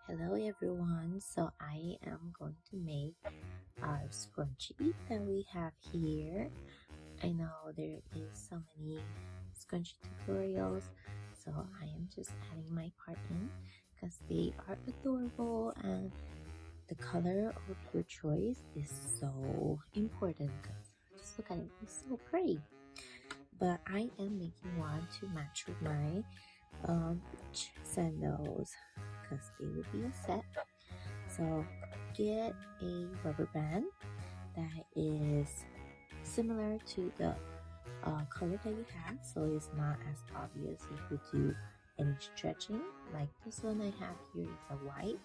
Hello everyone, so I am going to make our scrunchie that we have here. I know there is so many scrunchie tutorials, so I am just adding my part in because they are adorable and the color of your choice is so important because just look at it, it's so pretty. But I am making one to match with my sandals because they will be a set. So get a rubber band that is similar to the color that you have, so it's not as obvious if you do any stretching. Like this one I have here is a white,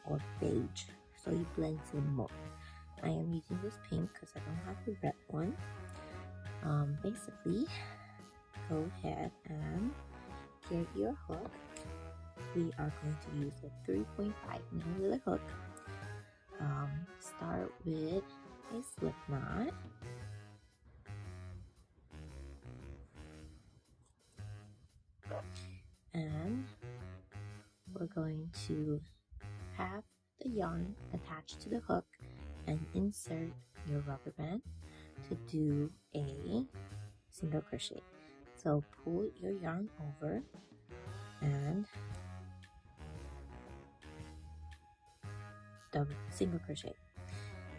or beige, so it blends in more. I am using this pink because I don't have the red one. Basically, go ahead and get your hook. We are going to use a 3.5 milliliter hook. Start with a slip knot. And we're going to have the yarn attached to the hook and insert your rubber band to do a single crochet. So pull your yarn over and double single crochet.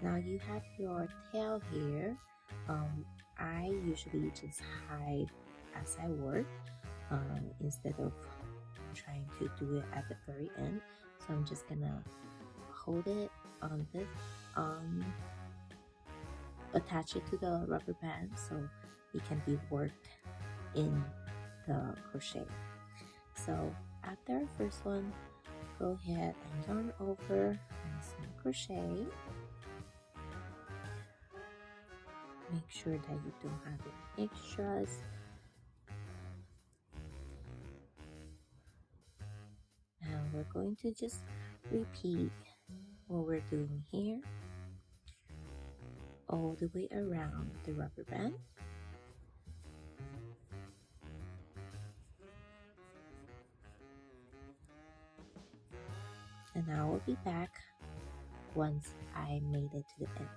Now you have your tail here. I usually just hide as I work instead of trying to do it at the very end. So I'm just gonna hold it on this, attach it to the rubber band so it can be worked in the crochet. So after our first one, go ahead and yarn over and single crochet. Make sure that you don't have any extras. And we're going to just repeat what we're doing here all the way around the rubber band. And I will be back once I made it to the end.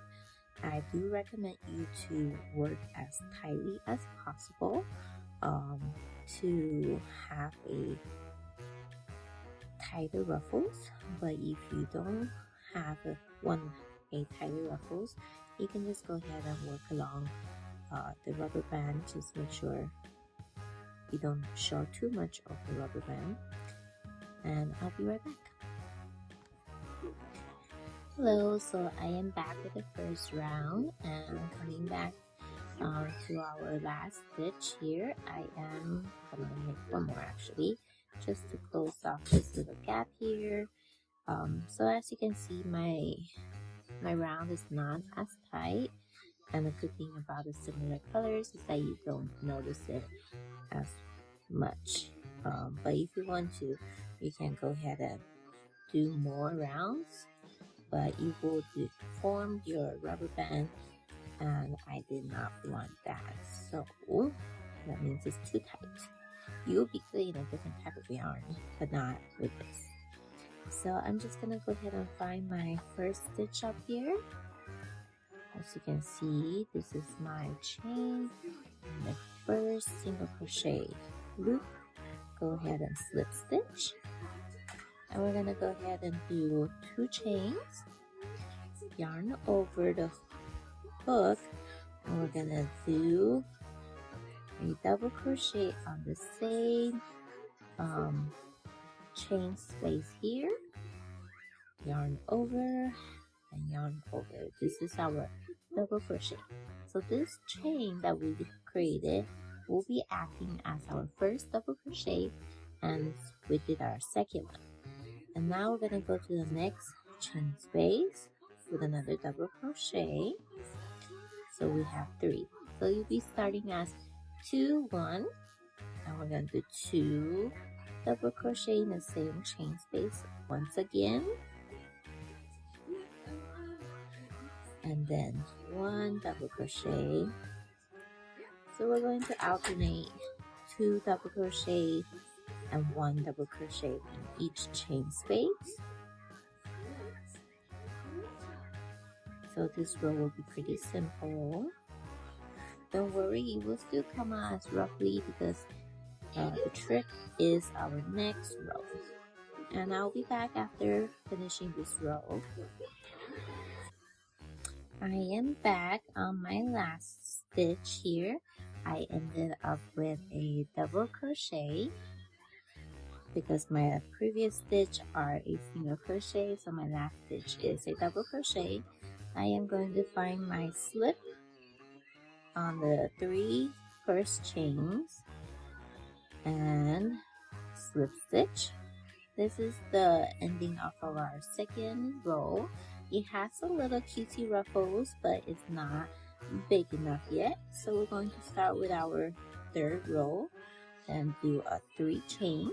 I do recommend you to work as tightly as possible to have a tighter ruffles, but if you don't have a tighter ruffles, you can just go ahead and work along the rubber band. Just make sure you don't show too much of the rubber band, and I'll be right back. Hello, so I am back with the first round and coming back to our last stitch here. I am gonna make one more actually, just to close off this little gap here. So as you can see, my round is not as tight, and the good thing about the similar colors is that you don't notice it as much. But if you want to, you can go ahead and do more rounds, but you will deform your rubber band, and I did not want that, so that means it's too tight. You'll be good in a different type of yarn, but not with this. So I'm just gonna go ahead and find my first stitch up here. As you can see, this is my chain and the first single crochet loop. Go ahead and slip stitch, and we're gonna go ahead and do 2 chains, yarn over the hook, and we're gonna do a double crochet on the same chain space here, yarn over and yarn over. This is our double crochet. So this chain that we created will be acting as our first double crochet, and we did our second one. And now we're gonna go to the next chain space with another double crochet. So we have 3. So you'll be starting as 2, 1, and we're gonna do 2 double crochet in the same chain space once again, and then 1 double crochet. So we're going to alternate 2 double crochet and 1 double crochet in each chain space. So this row will be pretty simple. Don't worry, it will still come out as roughly because the trick is our next row. And I'll be back after finishing this row. I am back on my last stitch here. I ended up with a double crochet because my previous stitch are a single crochet, so my last stitch is a double crochet. I am going to find my slip on the 3 first chains and slip stitch. This is the ending of our second row. It has a little cutesy ruffles, but it's not big enough yet. So we're going to start with our third row and do a 3 chains,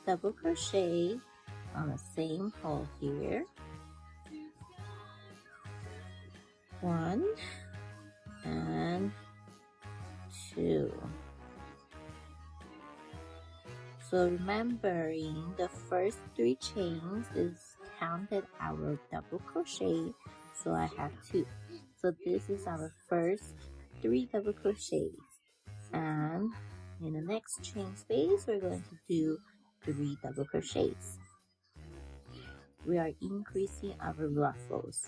double crochet on the same hole here. 1 and 2. So remembering the first 3 chains is counted our double crochet, so I have 2. So this is our first 3 double crochets, and in the next chain space we're going to do 3 double crochets. We are increasing our ruffles.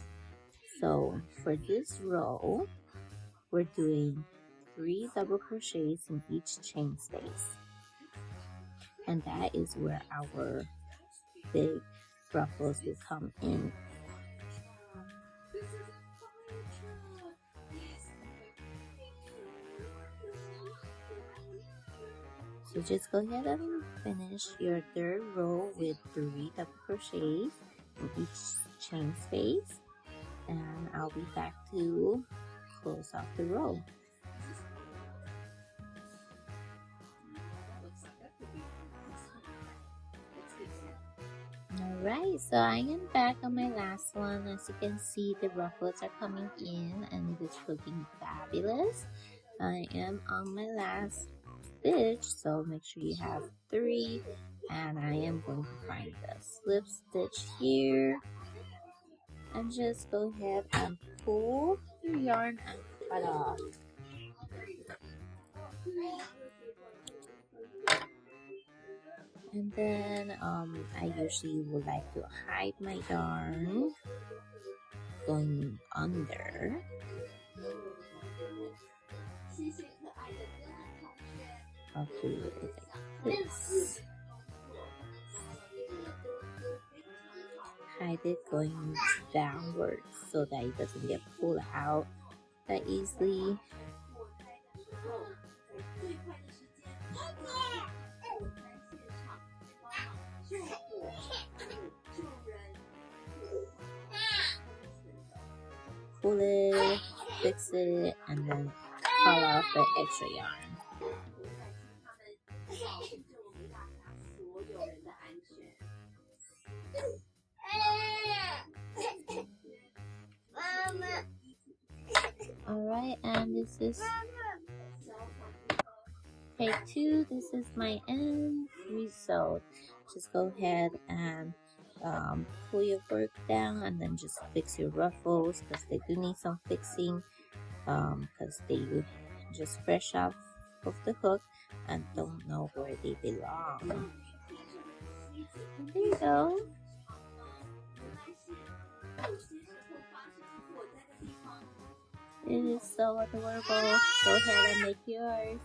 So for this row we're doing 3 double crochets in each chain space, and that is where our big ruffles will come in. So just go ahead and finish your third row with 3 double crochets in each chain space, and I'll be back to close off the row. Alright, so I am back on my last one. As you can see, the ruffles are coming in and it is looking fabulous. I am on my last stitch, so make sure you have 3, and I am going to find the slip stitch here and just go ahead and pull the yarn and cut off. And then I usually would like to hide my yarn going under. I'll do it like this. Hide it going downwards so that it doesn't get pulled out that easily. Pull it, fix it, and then cut off the extra yarn. Alright, and this is take 2. This is my end result. Just go ahead and pull your work down and then just fix your ruffles because they do need some fixing because they just fresh off of the hook and don't know where they belong. There you go. It is so adorable. Go ahead and make yours.